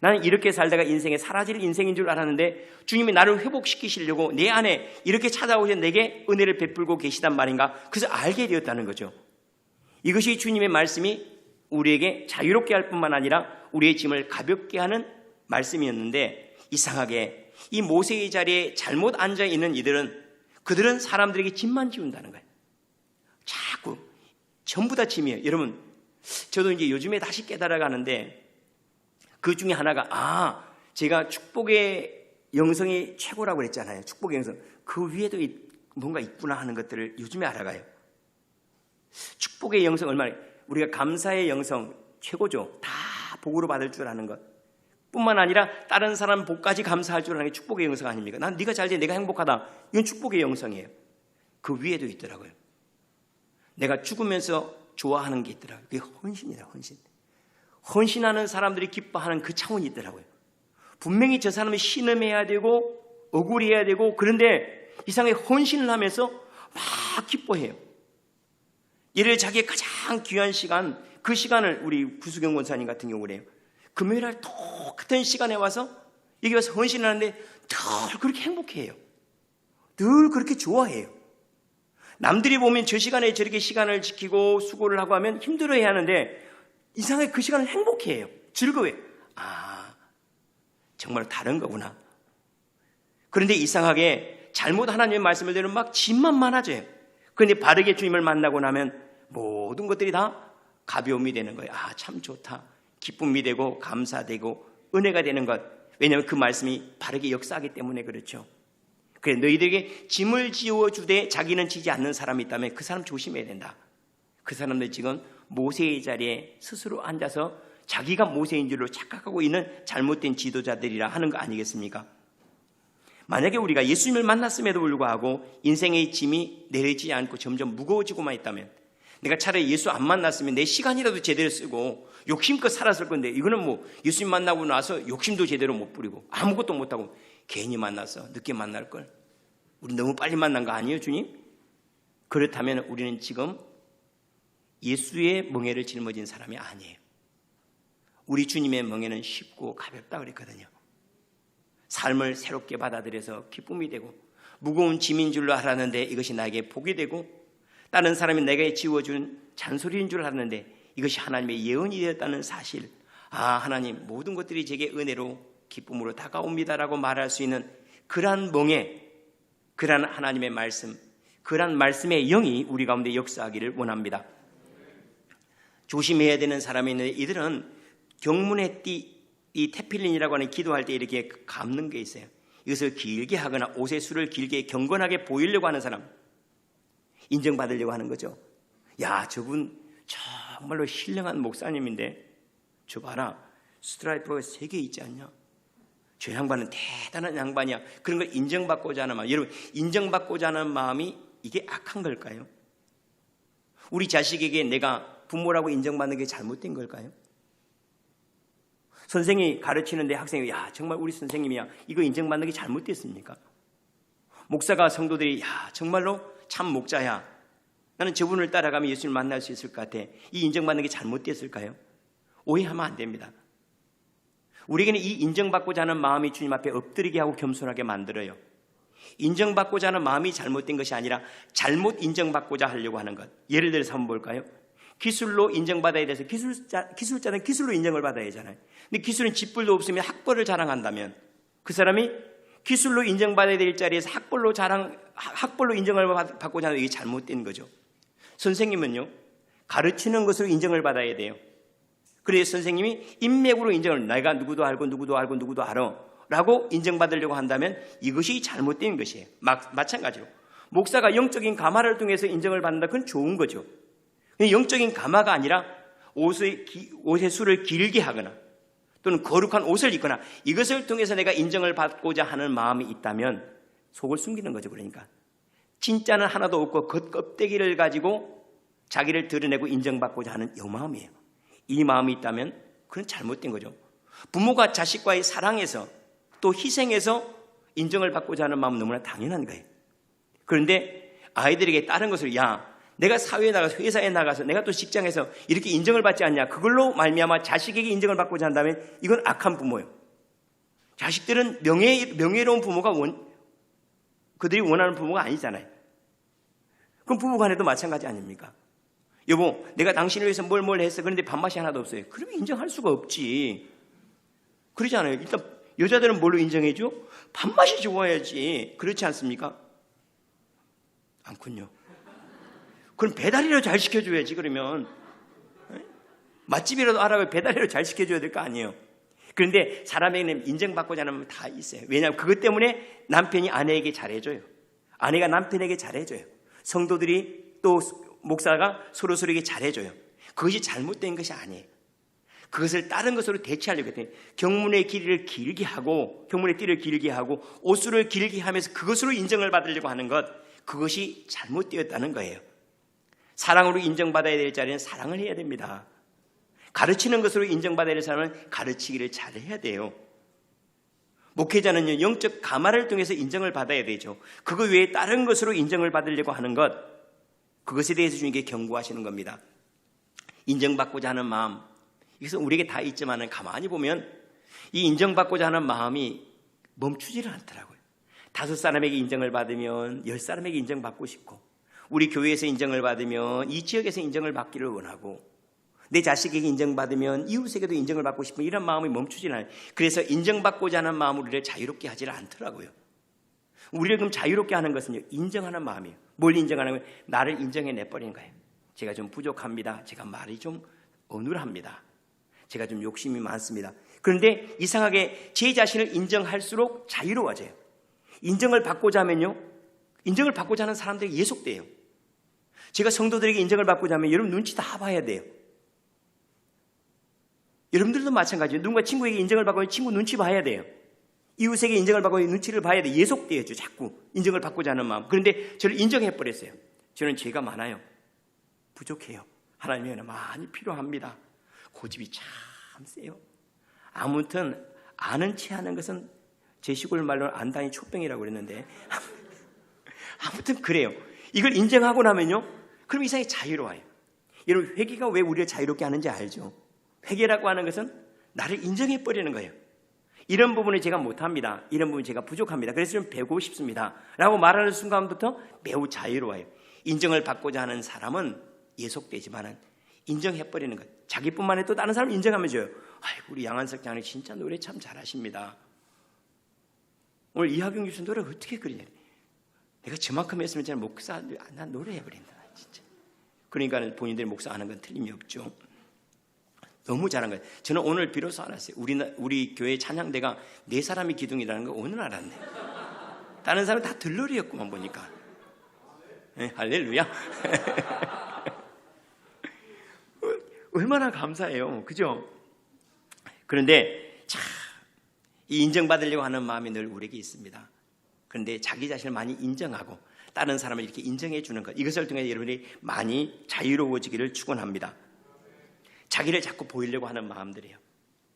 나는 이렇게 살다가 인생에 사라질 인생인 줄 알았는데 주님이 나를 회복시키시려고 내 안에 이렇게 찾아오셔서 내게 은혜를 베풀고 계시단 말인가? 그래서 알게 되었다는 거죠. 이것이 주님의 말씀이 우리에게 자유롭게 할 뿐만 아니라 우리의 짐을 가볍게 하는 말씀이었는데, 이상하게 이 모세의 자리에 잘못 앉아있는 그들은 사람들에게 짐만 지운다는 거예요. 자꾸 전부 다 짐이에요. 여러분, 저도 이제 요즘에 다시 깨달아가는데 그 중에 하나가 제가 축복의 영성이 최고라고 그랬잖아요. 축복의 영성. 그 위에도 뭔가 있구나 하는 것들을 요즘에 알아가요. 축복의 영성 얼마나, 우리가 감사의 영성 최고죠. 다 복으로 받을 줄 아는 것 뿐만 아니라 다른 사람 복까지 감사할 줄 아는 게 축복의 영성 아닙니까? 난 네가 잘 돼, 내가 행복하다. 이건 축복의 영성이에요. 그 위에도 있더라고요. 내가 죽으면서 좋아하는 게 있더라고요. 그게 헌신이라, 헌신. 헌신하는 사람들이 기뻐하는 그 차원이 있더라고요. 분명히 저 사람이 신음해야 되고 억울해야 되고, 그런데 이상하게 헌신을 하면서 막 기뻐해요. 예를 들어 자기의 가장 귀한 시간, 그 시간을 우리 구수경 권사님 같은 경우래요. 금요일날 똑같은 시간에 와서 여기 와서 헌신을 하는데 늘 그렇게 행복해요. 늘 그렇게 좋아해요. 남들이 보면 저 시간에 저렇게 시간을 지키고 수고를 하고 하면 힘들어해야 하는데 이상하게 그 시간을 행복해해요. 즐거워요. 아, 정말 다른 거구나. 그런데 이상하게 잘못 하나님의 말씀을 들으면 막 짐만 많아져요. 그런데 바르게 주님을 만나고 나면 모든 것들이 다 가벼움이 되는 거예요. 아, 참 좋다. 기쁨이 되고 감사되고 은혜가 되는 것. 왜냐하면 그 말씀이 바르게 역사하기 때문에 그렇죠. 그래, 너희들에게 짐을 지워주되 자기는 지지 않는 사람이 있다면 그 사람 조심해야 된다. 그 사람들 지금 모세의 자리에 스스로 앉아서 자기가 모세인 줄로 착각하고 있는 잘못된 지도자들이라 하는 거 아니겠습니까? 만약에 우리가 예수님을 만났음에도 불구하고 인생의 짐이 내리지 않고 점점 무거워지고만 있다면, 내가 차라리 예수 안 만났으면 내 시간이라도 제대로 쓰고 욕심껏 살았을 건데, 이거는 뭐 예수님 만나고 나서 욕심도 제대로 못 부리고 아무것도 못하고 괜히 만났어. 늦게 만날걸. 우리 너무 빨리 만난 거 아니에요, 주님? 그렇다면 우리는 지금 예수의 멍에를 짊어진 사람이 아니에요. 우리 주님의 멍에는 쉽고 가볍다 그랬거든요. 삶을 새롭게 받아들여서 기쁨이 되고, 무거운 짐인 줄로 알았는데 이것이 나에게 복이 되고, 다른 사람이 내게 지워준 잔소리인 줄 알았는데 이것이 하나님의 예언이 되었다는 사실. 아, 하나님 모든 것들이 제게 은혜로 기쁨으로 다가옵니다라고 말할 수 있는 그러한 멍에, 그러한 하나님의 말씀, 그러한 말씀의 영이 우리 가운데 역사하기를 원합니다. 조심해야 되는 사람이 있는데, 이들은 경문의 띠, 이 테필린이라고 하는 기도할 때 이렇게 감는 게 있어요. 이것을 길게 하거나 옷의 수를 길게 경건하게 보이려고 하는 사람, 인정받으려고 하는 거죠. 야, 저분 정말로 신령한 목사님인데 저 봐라, 스트라이프가 3개 있지 않냐? 저 양반은 대단한 양반이야. 그런 걸 인정받고자 하는 마음. 여러분, 인정받고자 하는 마음이 이게 악한 걸까요? 우리 자식에게 내가 부모라고 인정받는 게 잘못된 걸까요? 선생님이 가르치는데 학생이, 야, 정말 우리 선생님이야, 이거 인정받는 게 잘못됐습니까? 목사가 성도들이, 야, 정말로 참 목자야, 나는 저분을 따라가면 예수님을 만날 수 있을 것 같아, 이 인정받는 게 잘못됐을까요? 오해하면 안 됩니다. 우리에게는 이 인정받고자 하는 마음이 주님 앞에 엎드리게 하고 겸손하게 만들어요. 인정받고자 하는 마음이 잘못된 것이 아니라 잘못 인정받고자 하려고 하는 것. 예를 들어서 한번 볼까요? 기술로 인정받아야 돼서 기술자는 기술로 인정을 받아야 하잖아요. 근데 기술은 쥐뿔도 없으면 학벌을 자랑한다면 그 사람이 기술로 인정받아야 될 자리에서 학벌로 인정을 받고자 하는, 이게 잘못된 거죠. 선생님은요, 가르치는 것으로 인정을 받아야 돼요. 그래서 선생님이 인맥으로 인정을, 내가 누구도 알고 누구도 알고 누구도 알아 라고 인정받으려고 한다면 이것이 잘못된 것이에요. 마찬가지로 목사가 영적인 가마를 통해서 인정을 받는다, 그건 좋은 거죠. 영적인 가마가 아니라 옷의 수를 길게 하거나 또는 거룩한 옷을 입거나 이것을 통해서 내가 인정을 받고자 하는 마음이 있다면 속을 숨기는 거죠. 그러니까 진짜는 하나도 없고 겉껍데기를 가지고 자기를 드러내고 인정받고자 하는 이 마음이에요. 이 마음이 있다면 그건 잘못된 거죠. 부모가 자식과의 사랑에서 또 희생해서 인정을 받고자 하는 마음은 너무나 당연한 거예요. 그런데 아이들에게 다른 것을, 야, 내가 사회에 나가서 회사에 나가서 내가 또 직장에서 이렇게 인정을 받지 않냐, 그걸로 말미암아 자식에게 인정을 받고자 한다면 이건 악한 부모예요. 자식들은 명예로운 부모가 그들이 원하는 부모가 아니잖아요. 그럼 부부간에도 마찬가지 아닙니까? 여보, 내가 당신을 위해서 뭘 했어. 그런데 밥맛이 하나도 없어요. 그러면 인정할 수가 없지. 그러잖아요. 일단 여자들은 뭘로 인정해줘? 밥맛이 좋아야지. 그렇지 않습니까? 않군요. 그럼 배달이라도 잘 시켜줘야지. 그러면 맛집이라도 알아서 배달이라도 잘 시켜줘야 될 거 아니에요. 그런데 사람에게는 인정받고자 하는 마음이 다 있어요. 왜냐하면 그것 때문에 남편이 아내에게 잘해줘요. 아내가 남편에게 잘해줘요. 성도들이 또 목사가 서로에게 잘해줘요. 그것이 잘못된 것이 아니에요. 그것을 다른 것으로 대체하려고 했더니 경문의 띠를 길게 하고 옷수를 길게 하면서 그것으로 인정을 받으려고 하는 것, 그것이 잘못되었다는 거예요. 사랑으로 인정받아야 될 자리는 사랑을 해야 됩니다. 가르치는 것으로 인정받아야 될 사람은 가르치기를 잘해야 돼요. 목회자는요, 영적 가마를 통해서 인정을 받아야 되죠. 그거 외에 다른 것으로 인정을 받으려고 하는 것, 그것에 대해서 주님께 경고하시는 겁니다. 인정받고자 하는 마음, 이것은 우리에게 다 있지만 가만히 보면 이 인정받고자 하는 마음이 멈추지를 않더라고요. 5사람에게 인정을 받으면 10사람에게 인정받고 싶고, 우리 교회에서 인정을 받으면 이 지역에서 인정을 받기를 원하고, 내 자식에게 인정받으면 이웃에게도 인정을 받고 싶은 이런 마음이 멈추지는 않아요. 그래서 인정받고자 하는 마음을 우리를 자유롭게 하지를 않더라고요. 우리를 그럼 자유롭게 하는 것은요, 인정하는 마음이에요. 뭘 인정하는 거예요? 나를 인정해 내버리는 거예요. 제가 좀 부족합니다. 제가 말이 좀 어눌합니다. 제가 좀 욕심이 많습니다. 그런데 이상하게 제 자신을 인정할수록 자유로워져요. 인정을 받고자 하면요, 인정을 받고자 하는 사람들이 예속돼요. 제가 성도들에게 인정을 받고자 하면 여러분 눈치 다 봐야 돼요. 여러분들도 마찬가지예요. 누군가 친구에게 인정을 받고 친구 눈치 봐야 돼요. 이웃에게 인정을 받고 눈치를 봐야 돼요. 예속되어죠. 자꾸 인정을 받고자 하는 마음. 그런데 저를 인정해버렸어요. 저는 죄가 많아요. 부족해요. 하나님의 은혜 많이 필요합니다. 고집이 참 세요. 아무튼 아는 체 하는 것은 제 시골 말로는 안다니 촛병이라고 그랬는데 아무튼 그래요. 이걸 인정하고 나면요, 그럼 이상하게 자유로워요. 여러분, 회개가 왜 우리를 자유롭게 하는지 알죠? 회개라고 하는 것은 나를 인정해버리는 거예요. 이런 부분을 제가 못합니다. 이런 부분 제가 부족합니다. 그래서 좀 배우고 싶습니다 라고 말하는 순간부터 매우 자유로워요. 인정을 받고자 하는 사람은 예속되지만 인정해버리는 거예요. 자기뿐만 아니라 또 다른 사람 인정하면 줘요. 아이고, 우리 양한석 장님 진짜 노래 참 잘하십니다. 오늘 이하경 교수 노래 어떻게 그리냐. 내가 저만큼 했으면 저는 목사, 난 노래해버린다 진짜. 그러니까 본인들이 목사 하는 건 틀림이 없죠. 너무 잘한 거예요. 저는 오늘 비로소 알았어요. 우리 교회 찬양대가 4사람이 기둥이라는 거 오늘 알았네. 다른 사람은 다 들러리였구만 보니까. 네, 할렐루야. 얼마나 감사해요. 그죠? 그런데 참, 이 인정받으려고 하는 마음이 늘 우리에게 있습니다. 그런데 자기 자신을 많이 인정하고 다른 사람을 이렇게 인정해 주는 것, 이것을 통해 여러분이 많이 자유로워지기를 축원합니다. 자기를 자꾸 보이려고 하는 마음들이에요.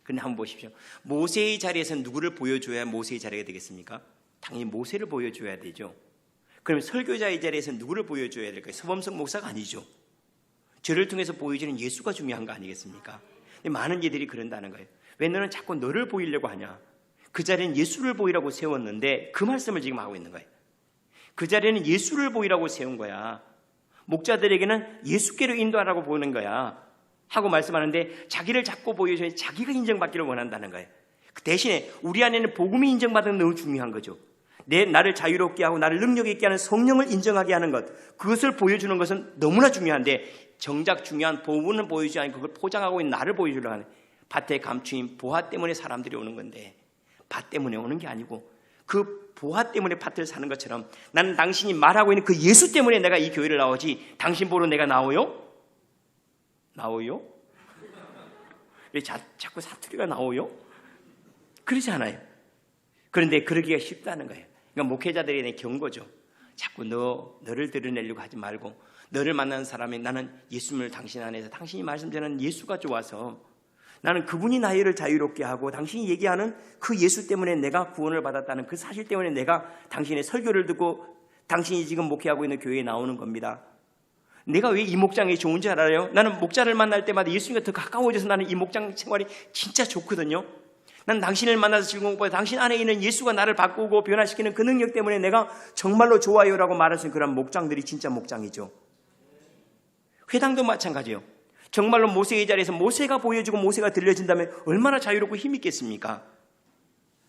그런데 한번 보십시오. 모세의 자리에서 누구를 보여줘야 모세의 자리가 되겠습니까? 당연히 모세를 보여줘야 되죠. 그럼 설교자의 자리에서 누구를 보여줘야 될까요? 서범석 목사가 아니죠. 저를 통해서 보여주는 예수가 중요한 거 아니겠습니까? 근데 많은 이들이 그런다는 거예요. 왜 너는 자꾸 너를 보이려고 하냐? 그 자리는 예수를 보이라고 세웠는데 그 말씀을 지금 하고 있는 거예요. 그 자리는 예수를 보이라고 세운 거야. 목자들에게는 예수께로 인도하라고 보는 거야 하고 말씀하는데, 자기를 자꾸 보여줘야 자기가 인정받기를 원한다는 거예요. 그 대신에 우리 안에는 복음이 인정받는 게 너무 중요한 거죠. 나를 자유롭게 하고 나를 능력 있게 하는 성령을 인정하게 하는 것, 그것을 보여주는 것은 너무나 중요한데, 정작 중요한 복음은 보여주지 않고 그걸 포장하고 있는 나를 보여주려고 하는, 밭에 감추인 보화 때문에 사람들이 오는 건데 밭 때문에 오는 게 아니고 그 보화 때문에 밭을 사는 것처럼 나는 당신이 말하고 있는 그 예수 때문에 내가 이 교회를 나오지, 당신 보러 내가 나오요? 왜 자꾸 사투리가 나오요? 그러지 않아요. 그런데 그러기가 쉽다는 거예요. 그러니까 목회자들에게 경고죠. 자꾸 너를 드러내려고 하지 말고, 너를 만나는 사람이 나는 예수님을 당신 안에서, 당신이 말씀드리는 예수가 좋아서 나는 그분이 나를 자유롭게 하고 당신이 얘기하는 그 예수 때문에 내가 구원을 받았다는 그 사실 때문에 내가 당신의 설교를 듣고 당신이 지금 목회하고 있는 교회에 나오는 겁니다. 내가 왜 이 목장이 좋은 줄 알아요? 나는 목자를 만날 때마다 예수님과 더 가까워져서 나는 이 목장 생활이 진짜 좋거든요. 난 당신을 만나서 즐거운, 당신 안에 있는 예수가 나를 바꾸고 변화시키는 그 능력 때문에 내가 정말로 좋아요라고 말할 수 있는 그런 목장들이 진짜 목장이죠. 회당도 마찬가지예요. 정말로 모세의 자리에서 모세가 보여주고 모세가 들려진다면 얼마나 자유롭고 힘있겠습니까?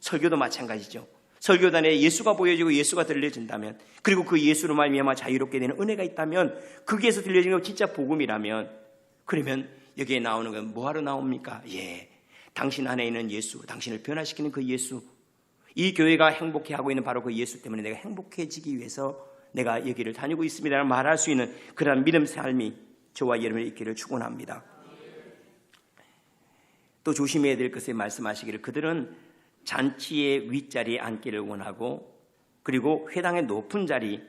설교도 마찬가지죠. 설교단에 예수가 보여지고 예수가 들려진다면, 그리고 그 예수로 말미암아 자유롭게 되는 은혜가 있다면, 거기에서 들려지는 건 진짜 복음이라면, 그러면 여기에 나오는 건 뭐하러 나옵니까? 당신 안에 있는 예수, 당신을 변화시키는 그 예수, 이 교회가 행복해하고 있는 바로 그 예수 때문에 내가 행복해지기 위해서 내가 여기를 다니고 있습니다라고 말할 수 있는 그런 믿음 삶이 저와 여러분이 있기를 축원합니다. 또 조심해야 될 것을 말씀하시기를, 그들은 잔치의 윗자리에 앉기를 원하고, 그리고 회당의 높은 자리,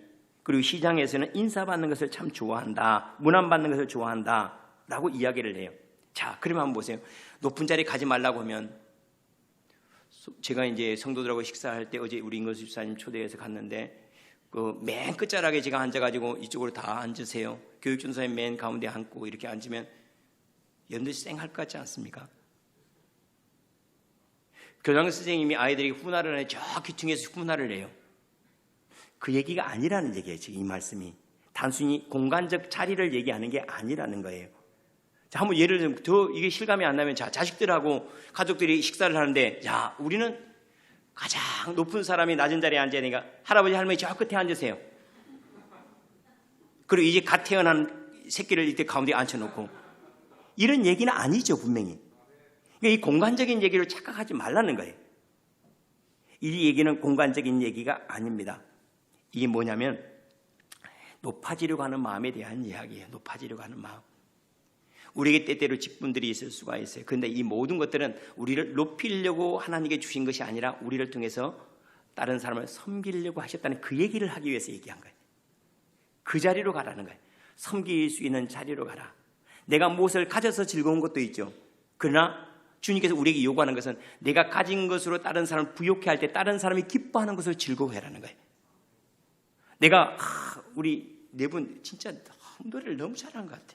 그리고 시장에서는 인사받는 것을 참 좋아한다, 문안받는 것을 좋아한다 라고 이야기를 해요. 자, 그러면 한번 보세요. 높은 자리에 가지 말라고 하면, 제가 이제 성도들하고 식사할 때 어제 우리 임건수 집사님 초대해서 갔는데, 그 맨 끝자락에 제가 앉아가지고 이쪽으로 다 앉으세요. 교육전사님 맨 가운데 앉고 이렇게 앉으면 여러분들 쌩할 것 같지 않습니까? 교장 선생님이 아이들에게 훈화를 하는데 저 귀퉁에서 훈화를 해요. 그 얘기가 아니라는 얘기예요. 지금 이 말씀이 단순히 공간적 자리를 얘기하는 게 아니라는 거예요. 자, 한번 예를 들면 더 이게 실감이 안 나면, 자, 자식들하고 가족들이 식사를 하는데, 야, 우리는 가장 높은 사람이 낮은 자리에 앉아야 되니까 할아버지 할머니 저 끝에 앉으세요. 그리고 이제 갓 태어난 새끼를 이때 가운데 앉혀놓고, 이런 얘기는 아니죠, 분명히. 그러니까 이 공간적인 얘기를 착각하지 말라는 거예요. 이 얘기는 공간적인 얘기가 아닙니다. 이게 뭐냐면 높아지려고 하는 마음에 대한 이야기예요. 높아지려고 하는 마음. 우리에게 때때로 직분들이 있을 수가 있어요. 그런데 이 모든 것들은 우리를 높이려고 하나님께 주신 것이 아니라 우리를 통해서 다른 사람을 섬기려고 하셨다는 그 얘기를 하기 위해서 얘기한 거예요. 그 자리로 가라는 거예요. 섬길 수 있는 자리로 가라. 내가 무엇을 가져서 즐거운 것도 있죠. 그러나 주님께서 우리에게 요구하는 것은 내가 가진 것으로 다른 사람을 부욕해 할 때 다른 사람이 기뻐하는 것을 즐거워해라는 거예요. 내가 우리 네 분 진짜 노래를 너무 잘하는 것 같아.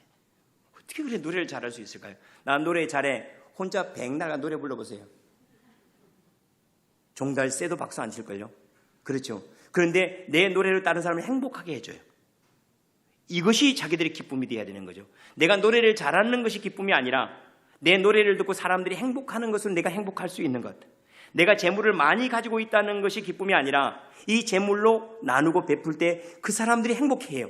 어떻게 그래 노래를 잘할 수 있을까요? 난 노래 잘해. 혼자 백나가 노래 불러보세요. 종달 쎄도 박수 안 칠걸요? 그렇죠. 그런데 내 노래를 다른 사람을 행복하게 해줘요. 이것이 자기들의 기쁨이 되어야 되는 거죠. 내가 노래를 잘하는 것이 기쁨이 아니라 내 노래를 듣고 사람들이 행복하는 것으로 내가 행복할 수 있는 것. 내가 재물을 많이 가지고 있다는 것이 기쁨이 아니라 이 재물로 나누고 베풀 때 그 사람들이 행복해요.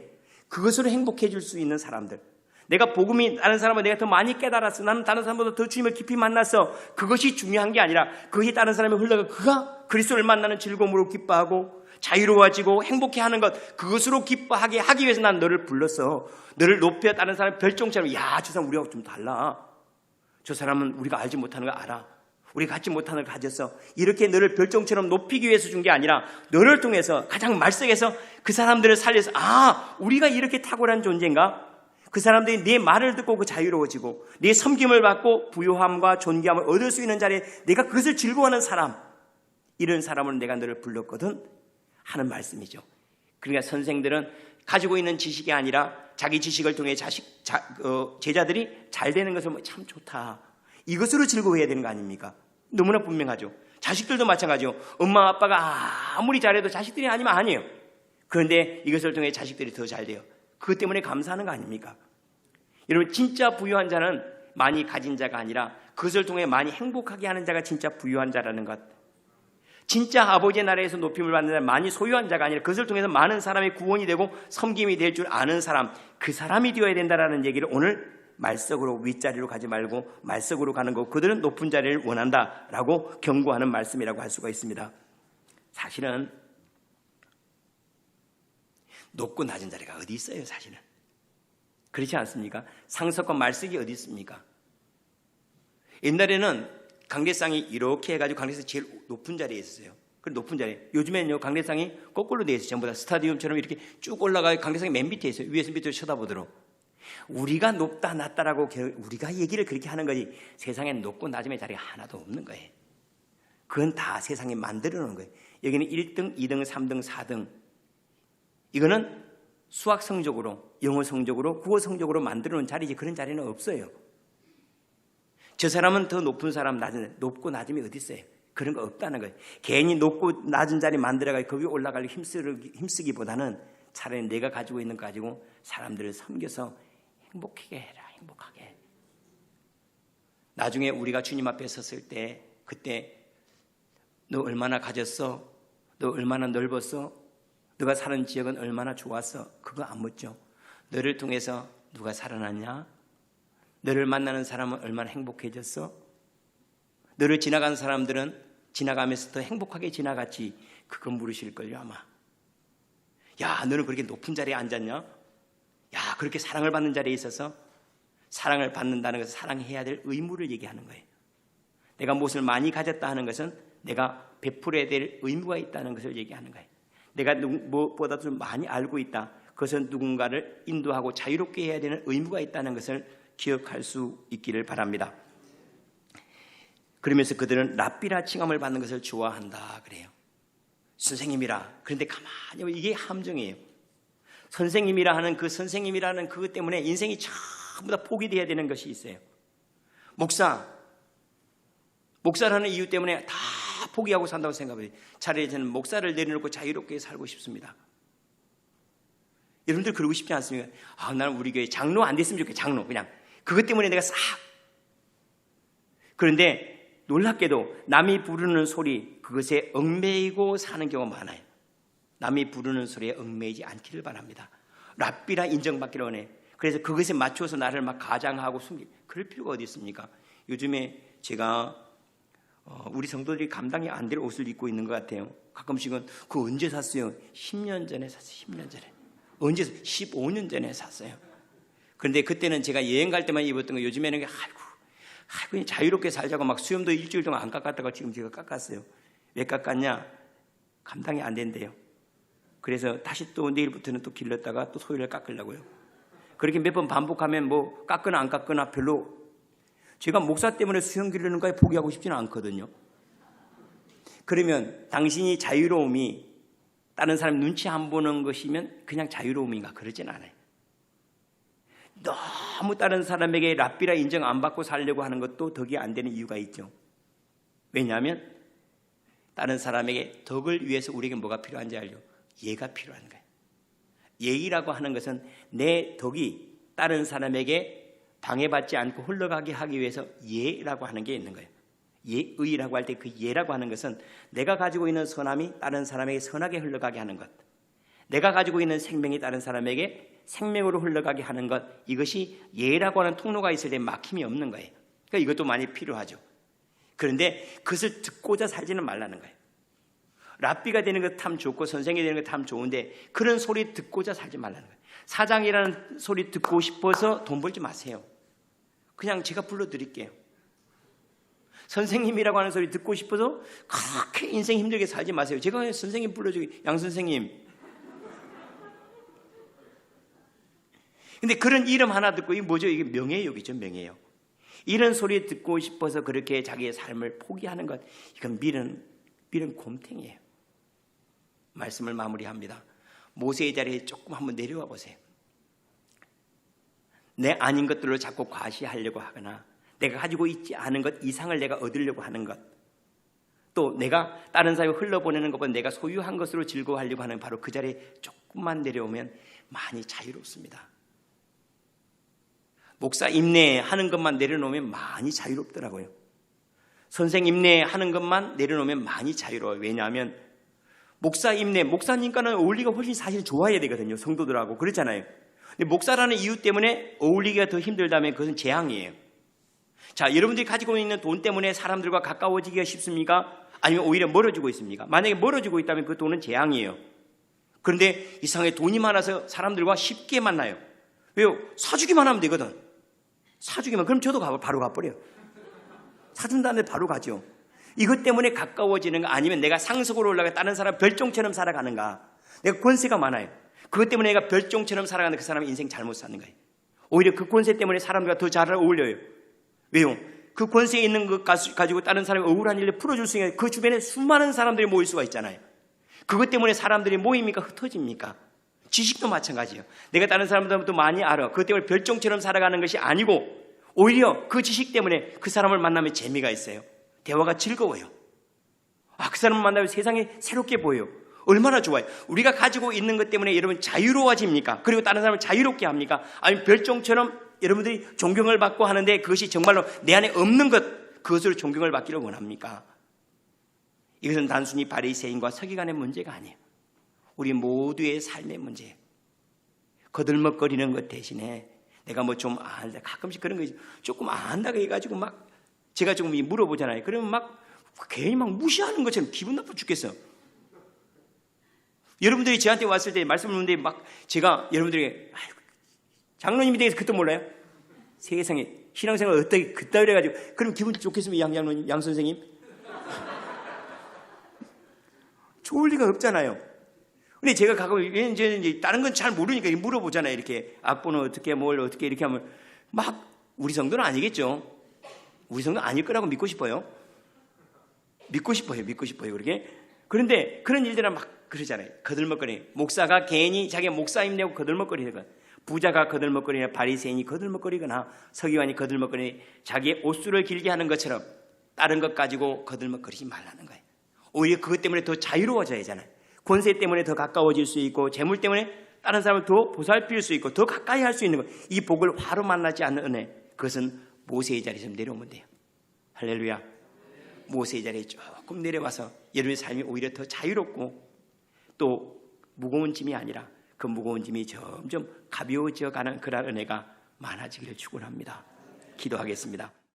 그것으로 행복해 줄 수 있는 사람들. 내가 복음이 다른 사람은 내가 더 많이 깨달았어. 나는 다른 사람보다 더 주님을 깊이 만났어. 그것이 중요한 게 아니라 그것이 다른 사람이 흘러가 그가 그리스도를 만나는 즐거움으로 기뻐하고 자유로워지고 행복해하는 것, 그것으로 기뻐하게 하기 위해서 난 너를 불렀어. 너를 높여 다른 사람의 별종처럼, 야, 저 사람 우리하고 좀 달라. 저 사람은 우리가 알지 못하는 거 알아. 우리가 갖지 못하는 걸 가졌어. 이렇게 너를 별종처럼 높이기 위해서 준 게 아니라 너를 통해서 가장 말석에서 그 사람들을 살려서, 아, 우리가 이렇게 탁월한 존재인가? 그 사람들이 네 말을 듣고 그 자유로워지고 네 섬김을 받고 부요함과 존귀함을 얻을 수 있는 자리에 내가 그것을 즐거워하는 사람, 이런 사람을 내가 너를 불렀거든 하는 말씀이죠. 그러니까 선생들은 가지고 있는 지식이 아니라 자기 지식을 통해 제자들이 잘 되는 것을 참 좋다, 이것으로 즐거워해야 되는 거 아닙니까? 너무나 분명하죠. 자식들도 마찬가지요. 엄마 아빠가 아무리 잘해도 자식들이 아니면 아니에요. 그런데 이것을 통해 자식들이 더 잘 돼요. 그것 때문에 감사하는 거 아닙니까? 여러분, 진짜 부유한 자는 많이 가진 자가 아니라 그것을 통해 많이 행복하게 하는 자가 진짜 부유한 자라는 것. 진짜 아버지의 나라에서 높임을 받는 자는 많이 소유한 자가 아니라 그것을 통해서 많은 사람의 구원이 되고 섬김이 될 줄 아는 사람, 그 사람이 되어야 된다는 얘기를 오늘 말석으로, 윗자리로 가지 말고 말석으로 가는 거, 그들은 높은 자리를 원한다라고 경고하는 말씀이라고 할 수가 있습니다. 사실은 높고 낮은 자리가 어디 있어요? 사실은 그렇지 않습니까? 상석과 말석이 어디 있습니까? 옛날에는 강대상이 이렇게 해가지고 강대상이 제일 높은 자리에 있었어요. 그 높은 자리에, 요즘에는요 강대상이 거꾸로 되어 있어요. 전부 다 스타디움처럼 이렇게 쭉 올라가요. 강대상이 맨 밑에 있어요. 위에서 밑으로 쳐다보도록. 우리가 높다 낮다라고 우리가 얘기를 그렇게 하는 거지, 세상엔 높고 낮음의 자리가 하나도 없는 거예요. 그건 다 세상에 만들어 놓은 거예요. 여기는 1등, 2등, 3등, 4등, 이거는 수학 성적으로, 영어 성적으로, 국어 성적으로 만들어 놓은 자리지 그런 자리는 없어요. 저 사람은 더 높은 사람, 낮은, 높고 낮음이 어디 있어요? 그런 거 없다는 거예요. 괜히 높고 낮은 자리 만들어가지고 거기 올라가려고 힘쓰기보다는 차라리 내가 가지고 있는 거 가지고 사람들을 섬겨서 행복하게 해라. 행복하게. 나중에 우리가 주님 앞에 섰을 때, 그때 너 얼마나 가졌어? 너 얼마나 넓었어? 너가 사는 지역은 얼마나 좋았어? 그거 안 묻죠. 너를 통해서 누가 살아났냐? 너를 만나는 사람은 얼마나 행복해졌어? 너를 지나간 사람들은 지나가면서 더 행복하게 지나갔지, 그거 물으실걸요 아마. 야, 너는 그렇게 높은 자리에 앉았냐? 야, 그렇게 사랑을 받는 자리에 있어서 사랑을 받는다는 것은 사랑해야 될 의무를 얘기하는 거예요. 내가 무엇을 많이 가졌다 하는 것은 내가 베풀어야 될 의무가 있다는 것을 얘기하는 거예요. 내가 무엇보다 좀 많이 알고 있다, 그것은 누군가를 인도하고 자유롭게 해야 되는 의무가 있다는 것을 기억할 수 있기를 바랍니다. 그러면서 그들은 랍비라 칭함을 받는 것을 좋아한다 그래요. 선생님이라. 그런데 가만히 이게 함정이에요. 선생님이라 하는 그 선생님이라는 그것 때문에 인생이 전부 다 포기되어야 되는 것이 있어요. 목사라는 이유 때문에 다 포기하고 산다고 생각해요. 차라리 저는 목사를 내려놓고 자유롭게 살고 싶습니다. 여러분들 그러고 싶지 않습니까? 나는 우리 교회 장로 안 됐으면 좋겠어요. 장로 그냥 그것 때문에 내가 싹. 그런데 놀랍게도 남이 부르는 소리 그것에 얽매이고 사는 경우가 많아요. 남이 부르는 소리에 얽매이지 않기를 바랍니다. 랍비라 인정받기를 원해. 그래서 그것에 맞춰서 나를 막 가장하고 숨기 그럴 필요가 어디 있습니까? 요즘에 제가 우리 성도들이 감당이 안 될 옷을 입고 있는 것 같아요. 가끔씩은 그거 언제 샀어요? 10년 전에 샀어요. 10년 전에. 언제 15년 전에 샀어요. 그런데 그때는 제가 여행 갈 때만 입었던 거 요즘에는 그냥 자유롭게 살자고 막 수염도 일주일 동안 안 깎았다가 지금 제가 깎았어요. 왜 깎았냐? 감당이 안 된대요. 그래서 다시 또 내일부터는 또 길렀다가 또 소유를 깎으려고요. 그렇게 몇 번 반복하면 뭐 깎거나 안 깎거나 별로 제가 목사 때문에 수염 기르는 거에 포기하고 싶지는 않거든요. 그러면 당신이 자유로움이 다른 사람 눈치 안 보는 것이면 그냥 자유로움인가? 그러진 않아요. 너무 다른 사람에게 랍비라 인정 안 받고 살려고 하는 것도 덕이 안 되는 이유가 있죠. 왜냐하면 다른 사람에게 덕을 위해서 우리에게 뭐가 필요한지 알죠? 예가 필요한 거예요. 예의라고 하는 것은 내 덕이 다른 사람에게 방해받지 않고 흘러가게 하기 위해서 예라고 하는 게 있는 거예요. 예의라고 할 때 그 예라고 하는 것은 내가 가지고 있는 선함이 다른 사람에게 선하게 흘러가게 하는 것, 내가 가지고 있는 생명이 다른 사람에게 생명으로 흘러가게 하는 것, 이것이 예라고 하는 통로가 있을 때 막힘이 없는 거예요. 그러니까 이것도 많이 필요하죠. 그런데 그것을 듣고자 살지는 말라는 거예요. 랍비가 되는 것 참 좋고 선생이 되는 것 참 좋은데 그런 소리 듣고자 살지 말라는 거예요. 사장이라는 소리 듣고 싶어서 돈 벌지 마세요. 그냥 제가 불러드릴게요. 선생님이라고 하는 소리 듣고 싶어서 그렇게 인생 힘들게 살지 마세요. 제가 선생님 불러주기, 양 선생님. 근데 그런 이름 하나 듣고 이게 뭐죠? 이게 명예욕이죠, 명예욕. 이런 소리 듣고 싶어서 그렇게 자기의 삶을 포기하는 것, 이건 밀은 곰탱이에요. 말씀을 마무리합니다. 모세의 자리에 조금 한번 내려와 보세요. 내 아닌 것들로 자꾸 과시하려고 하거나 내가 가지고 있지 않은 것 이상을 내가 얻으려고 하는 것, 또 내가 다른 사람이 흘러보내는 것보다 내가 소유한 것으로 즐거워하려고 하는 바로 그 자리에 조금만 내려오면 많이 자유롭습니다. 목사 임내하는 것만 내려놓으면 많이 자유롭더라고요. 선생 임내하는 것만 내려놓으면 많이 자유로워요. 왜냐하면 목사 임내, 목사님과는 어울리기가 훨씬 사실 좋아야 되거든요. 성도들하고 그렇잖아요. 근데 목사라는 이유 때문에 어울리기가 더 힘들다면 그것은 재앙이에요. 자, 여러분들이 가지고 있는 돈 때문에 사람들과 가까워지기가 쉽습니까? 아니면 오히려 멀어지고 있습니까? 만약에 멀어지고 있다면 그 돈은 재앙이에요. 그런데 이상하게 돈이 많아서 사람들과 쉽게 만나요. 왜요? 사주기만 하면 되거든. 사주기만. 그럼 저도 바로 가버려요. 사준다는데 바로 가죠. 이것 때문에 가까워지는가, 아니면 내가 상속으로 올라가 다른 사람 별종처럼 살아가는가. 내가 권세가 많아요. 그것 때문에 내가 별종처럼 살아가는 그 사람은 인생 잘못 사는 거예요. 오히려 그 권세 때문에 사람들과 더 잘 어울려요. 왜요? 그 권세에 있는 것 가지고 다른 사람이 억울한 일을 풀어줄 수 있는 그 주변에 수많은 사람들이 모일 수가 있잖아요. 그것 때문에 사람들이 모입니까? 흩어집니까? 지식도 마찬가지예요. 내가 다른 사람들보다 많이 알아. 그것 때문에 별종처럼 살아가는 것이 아니고 오히려 그 지식 때문에 그 사람을 만나면 재미가 있어요. 대화가 즐거워요. 그 사람을 만나면 세상이 새롭게 보여요. 얼마나 좋아요. 우리가 가지고 있는 것 때문에 여러분 자유로워집니까? 그리고 다른 사람을 자유롭게 합니까? 아니면 별종처럼 여러분들이 존경을 받고 하는데 그것이 정말로 내 안에 없는 것, 그것으로 존경을 받기를 원합니까? 이것은 단순히 바리새인과 서기관의 문제가 아니에요. 우리 모두의 삶의 문제예요. 거들먹거리는 것 대신에 내가 뭐 좀 안다, 가끔씩 그런 거 조금 안다고 해가지고 막 제가 조금 물어보잖아요. 그러면 막 괜히 막 무시하는 것처럼 기분 나빠 죽겠어요. 여러분들이 저한테 왔을 때 말씀을 듣는데 막 제가 여러분들에게 장로님에 대해서 그것도 몰라요? 세상에 신앙생활 어떻게 그따위로 해가지고 그럼 기분 좋겠습니까? 양 선생님? 좋을 리가 없잖아요. 근데 제가 가끔 이제 다른 건 잘 모르니까 물어보잖아요. 이렇게 악보는 어떻게 뭘 어떻게 이렇게 하면 막 우리 성도는 아니겠죠. 우리 성도는 아닐 거라고 믿고 싶어요. 믿고 싶어요. 그렇게. 그런데 그런 일들은 막 그러잖아요. 거들먹거리. 목사가 괜히 자기가 목사임내고 거들먹거리는 거. 부자가 거들먹거리나 바리새인이 거들먹거리거나 서기관이 거들먹거리나 자기의 옷수를 길게 하는 것처럼 다른 것 가지고 거들먹거리지 말라는 거예요. 오히려 그것 때문에 더 자유로워져야 하잖아요. 권세 때문에 더 가까워질 수 있고 재물 때문에 다른 사람을 더 보살필 수 있고 더 가까이 할 수 있는 것. 이 복을 화로 만나지 않는 은혜. 그것은 모세의 자리에서 내려오면 돼요. 할렐루야. 모세의 자리에 조금 내려와서 여러분의 삶이 오히려 더 자유롭고 또 무거운 짐이 아니라 그 무거운 짐이 점점 가벼워져 가는 그런 은혜가 많아지기를 축원합니다. 기도하겠습니다.